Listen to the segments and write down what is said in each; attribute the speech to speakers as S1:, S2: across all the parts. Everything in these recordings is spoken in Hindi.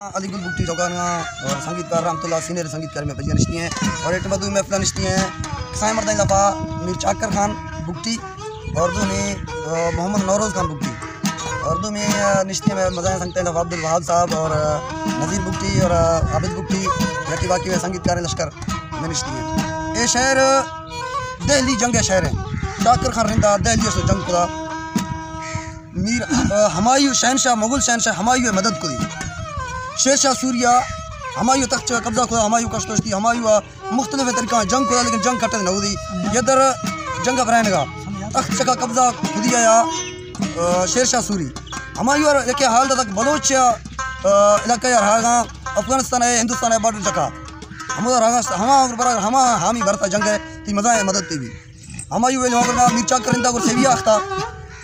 S1: अलीगुल बुकटी चौकाना और संगीतकार रहमतुल्लाह सीनियर संगीतकार में बजिया निश्ती हैं और एक मधु महफिल निश्ती हैं साई मर्दा दफ़ा मीर चाकर खान बुकटी और दो में मोहम्मद नौरोज़ खान बुकटी और दो में निश्ती में मज़ा संगते हैं अब्दुल वहाब साहब और नज़ीर बुकटी और आबिद बुकटी यकी बाकी में संगीतकार लश्कर में निश्ती हैं। ये शहर दहली जंग शहर है। चाकर खान रिंदा दहली से जंग खुदा मीर हमायूं शहनशाह मुगल शहनशाह हमायूं मदद को दी शेरशाह सूर्या हमायूं तख्त कब्जा खुदा हमायूं कश्ती हमायूं मुख्तलिफ तरीक़ा जंग खुदा लेकिन जंग कटे न हुई यदर जंग बरान का तख्त का कब्जा खुदी आया शेरशाह सूरी हमायूं लेके हाल तक बलोच इलाका यार हागा अफगानिस्तान है हिंदुस्तान है बॉर्डर जगह हमा हामी भरता जंग है ती मज़ा है मदद ती भी हमायूं वे लोगों मीर चाकर रिंदा को सेविया अख्ता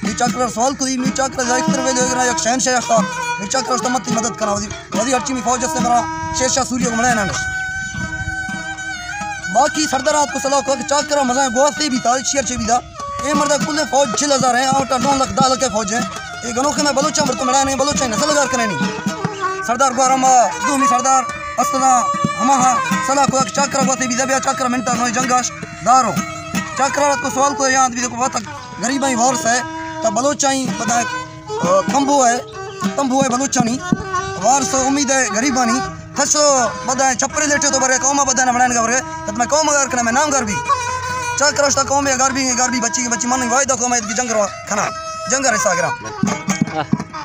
S1: मीर चाकर सवाल खुदी मीर चाकर जायकर वे लोग एक शहनशाह अख्ता मीर चाकर उस्तमत की मदद करना वदी हर्ची में फौज से मेरा शेरशाह सूर्य को मनाया ना बाकी सरदारात को सलाह को चाकर मज़ा गोवास्ते भी था शेर से भी था ये मर्दा कुल फौज 6,000 है और 9 लाख 10 लाख फौज है ये गनोखे में बलोचा मर तो मनाया नहीं बलोचा नस्ल लगा करने नहीं सरदार गोरमा दूमी सरदार अस्तना हमाहा सलाह को चाकर गोवास्ते भी दबिया चाकर मिनटा नो जंगाश दारो चाकर को सवाल को याद भी देखो बहुत गरीब ही वॉर्स है तब बलोचा ही पता कंबो है तंबू है बलूचानी वारसो उम्मीद है गरीबानी थसो बदाए छपरे लेटे तो बरे कौमा बदाना बनाने का बरे तब मैं कौम अगर करना मैं नाम कर भी चाक रस्ता कौम में गारबी बच्ची मन वायदा कौम है की जंग खाना जंग रसा ग्राम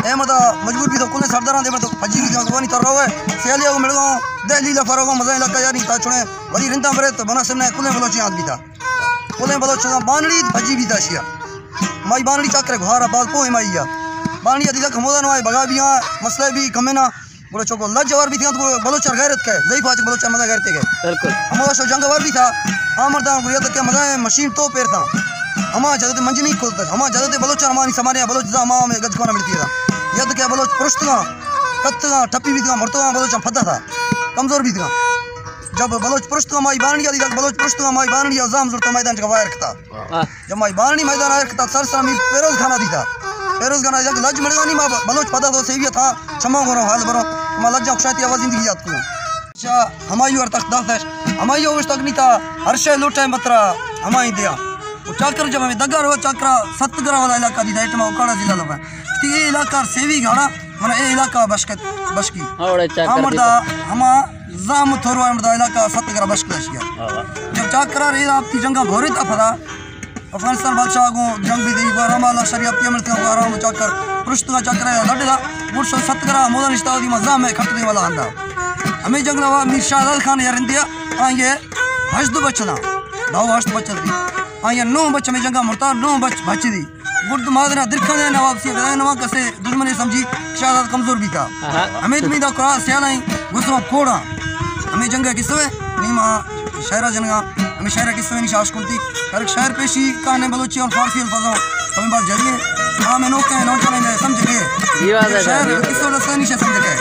S1: ए मदा मजबूर भी तो कुल सरदारां दे तो फजी की जवानी तर रहो है सेलिया को मिल गो दिल्ली ला फरो मजा इलाका यार नहीं ता छुने वरी रिंदा बरे तो बना सबने कुल बलोची आद भी था कुल बलोची बानड़ी फजी भी था शिया माई बानड़ी चाकर घर बात पोए माईया बानी अदिला खमोदा नवाई बगा भी मसले भी कमे ना बोले चोको लज जवार भी थी तो बलोचर गैरत के जई फाज बलोचर मजा गैरते गए बिल्कुल हमारा शो जंग वार भी था मर्दा गुड़िया तक मजा है मशीन तो पैर था हमारा जदते मंज नहीं खोलता हमारा जदते बलोचर हमारी समारे बलोच जा मां में गज कोना मिलती था यद के बलोच पुरुषता कत्ता टप्पी भी था मरतो बलोच फदा था कमजोर भी था जब बलोच पुरुषता माई बानी अदिला बलोच पुरुषता माई बानी अजाम जुरतो मैदान का वायर रखता जब माई बानी मैदान आयर रखता सरसरा में पेरोज खाना दी था पेरोज गाना जग लज मिलगानी मा बलोच पता तो सेविया था क्षमा करो हाल बरो मा लज्जा खुशाती आवाज जिंदगी याद को अच्छा हमायूं और तक दास हमायूं उस तक नहीं था हर शे लूटे मत्रा हमाई दिया वो चाकर जब में दगर हो चाकरा सतगरा वाला इलाका दी दाइट में उकाड़ा जिला लगा ती ये इलाका सेवी गाड़ा माने ए इलाका बशकी हमरदा हमा जाम थोरवा हमरदा इलाका सतगरा बशकशिया जब चाकरा रे आपकी जंगा भोरे था फदा अफगानिस्तान बादशाह को जंग भी दी रामाला शरीयत के अमल का आराम चाकर पुरुषता चाकर लड़दा पुरुष सतगरा मोदा निश्ता दी मजा में खटने वाला आंदा हमें जंग लवा मीर शाह खान यार इंडिया आए हश्द बचना दाव हश्द बचल दी आए 9 बच में जंगा मुर्ता 9 बच बची दी गुर्द मादना दिरखा ने नवाब से नवा कसे दुश्मनी समझी शाह कमजोर भी था हमें तुम्हें दा कुरान सियाला गुस्सा कोड़ा हमें जंग किसवे नीमा शहरा जनगा हमें शहर किस्से नहीं शाश कुलती हर एक शहर पेशी कहने बलोची और फारसी अल्फाजों हमें बात जरिए हाँ मैं नोट चलेंगे समझ गए शहर किस्से नहीं समझ गए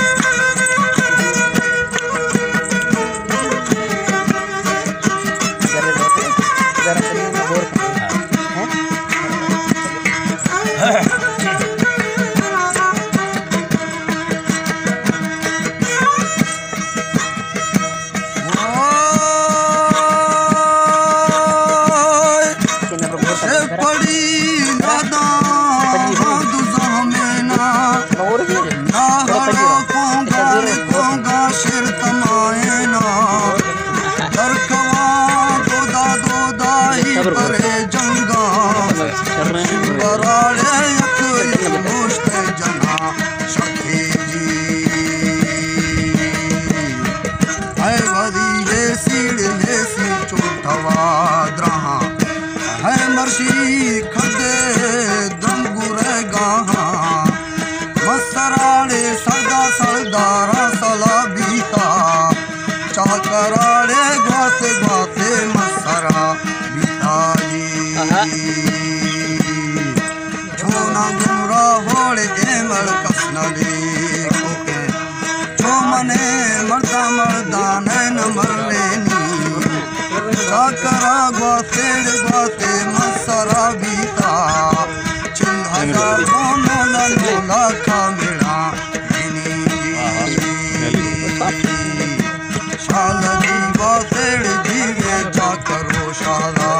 S1: शाल जीवा तेड़ जीवे जा करो शाला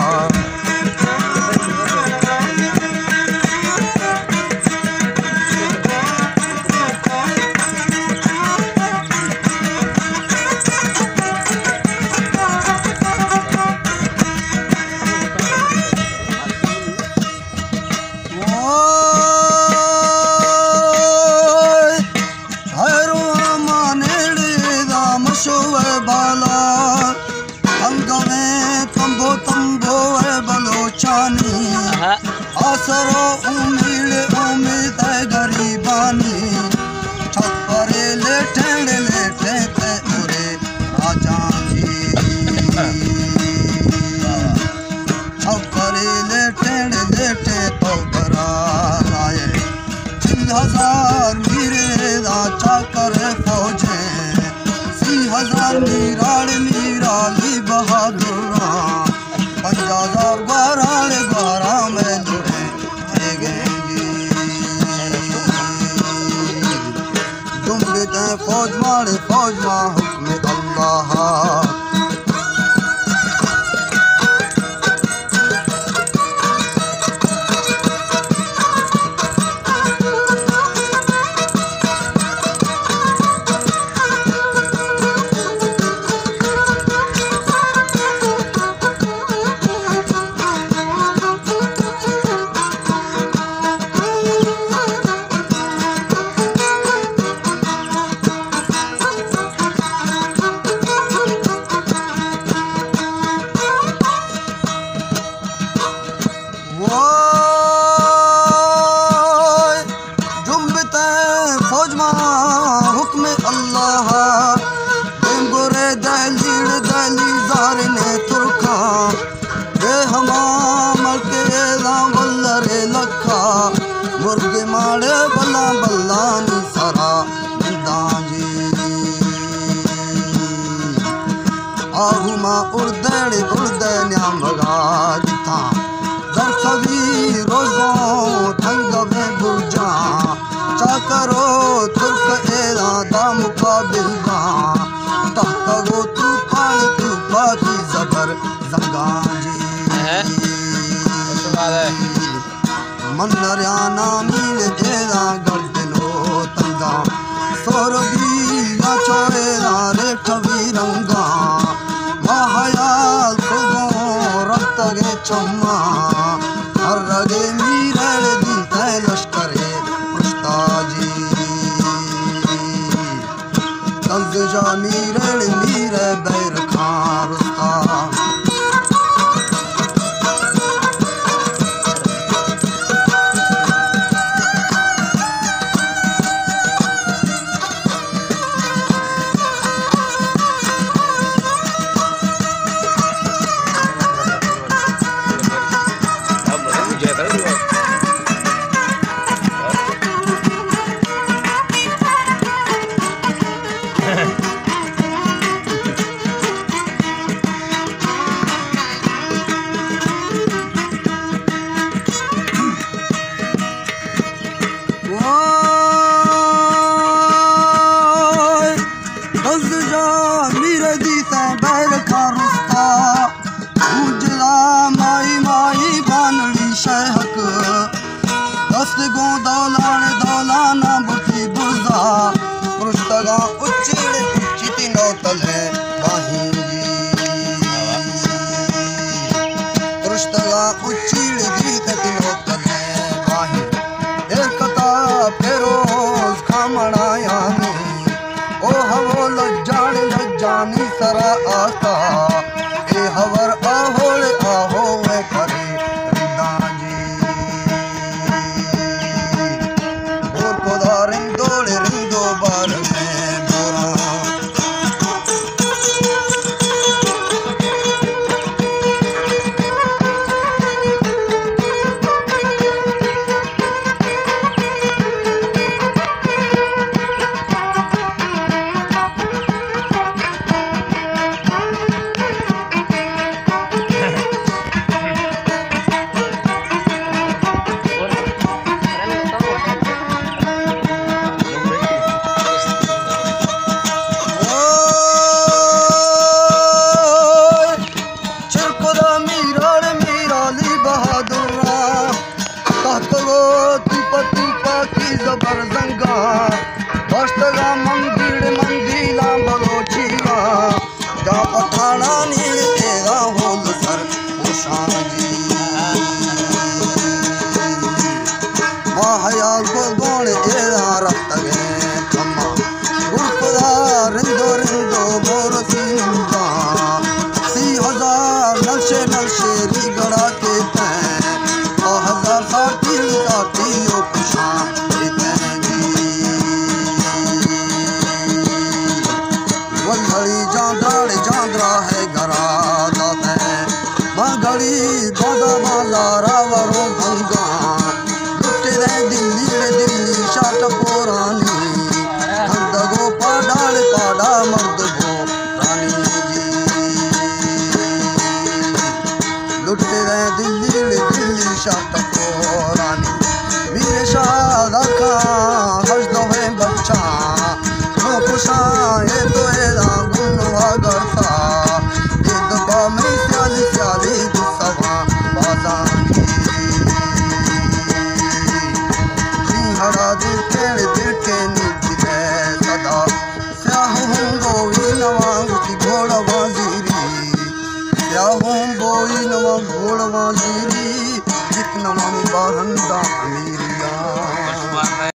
S1: आसरो उम्मीद गरीबानी छपरे लेटे ते उरे राजा जी छपरे लेटे तो बराए 3000 मीरे दा चाकर फौजे 3000 मीराली बहादुरा 5000 ग्वारा में जुड़े जुम्बिते फौज मा हुक्म अल्लाह हुक्म अल्लाह बेंगुरे दली जार ने तुरखा बे हमाम के वल्लरे लखा मुर्गे माड़े बल्ला नी सारा दांजी आहुमा उर्दे न्यामगा जिथा दरखवी रोजो थंग में बुर्जा चाकरो तुर्क एला दा मुकाबिल बा तहकगो तूफान की जबर जंगाजी मन्नरियाना मील एला गर्दनो तंगा सोरबी ना छोड़ेला रेठवी रंगा महायाल खुगो रक्तगे चम्मा हर्रगे मीरड़ दी तै लश्करे जी तंजा मीर बैर खान रुस्ता दौलाना बुटी बुर्दा पुरुषगा उच्ची नौतले बाहिंगी पुरुषगा उच्ची नौतले बाहि एकता फेरोज खामणाया ओ हवो लज्जानी सरा आका ए हवर आहोले आहोवे करे रिंदो बार में बोरा मर्द भो रानी जी लुटते रहे दिल्ली शाटको रानी वीर शाह खां हज दो है बच्चा नो खुशा ये तो एदा गुनवा करता ये दबा में स्याली दुसवा बाजानी हरा दिल के निकले सदा स्याहूं बोई नवा गुची घोड़ा वजीरी स्याहूं बोई नवा घोड़ा वजीरी जितना में बहंदा अमीरी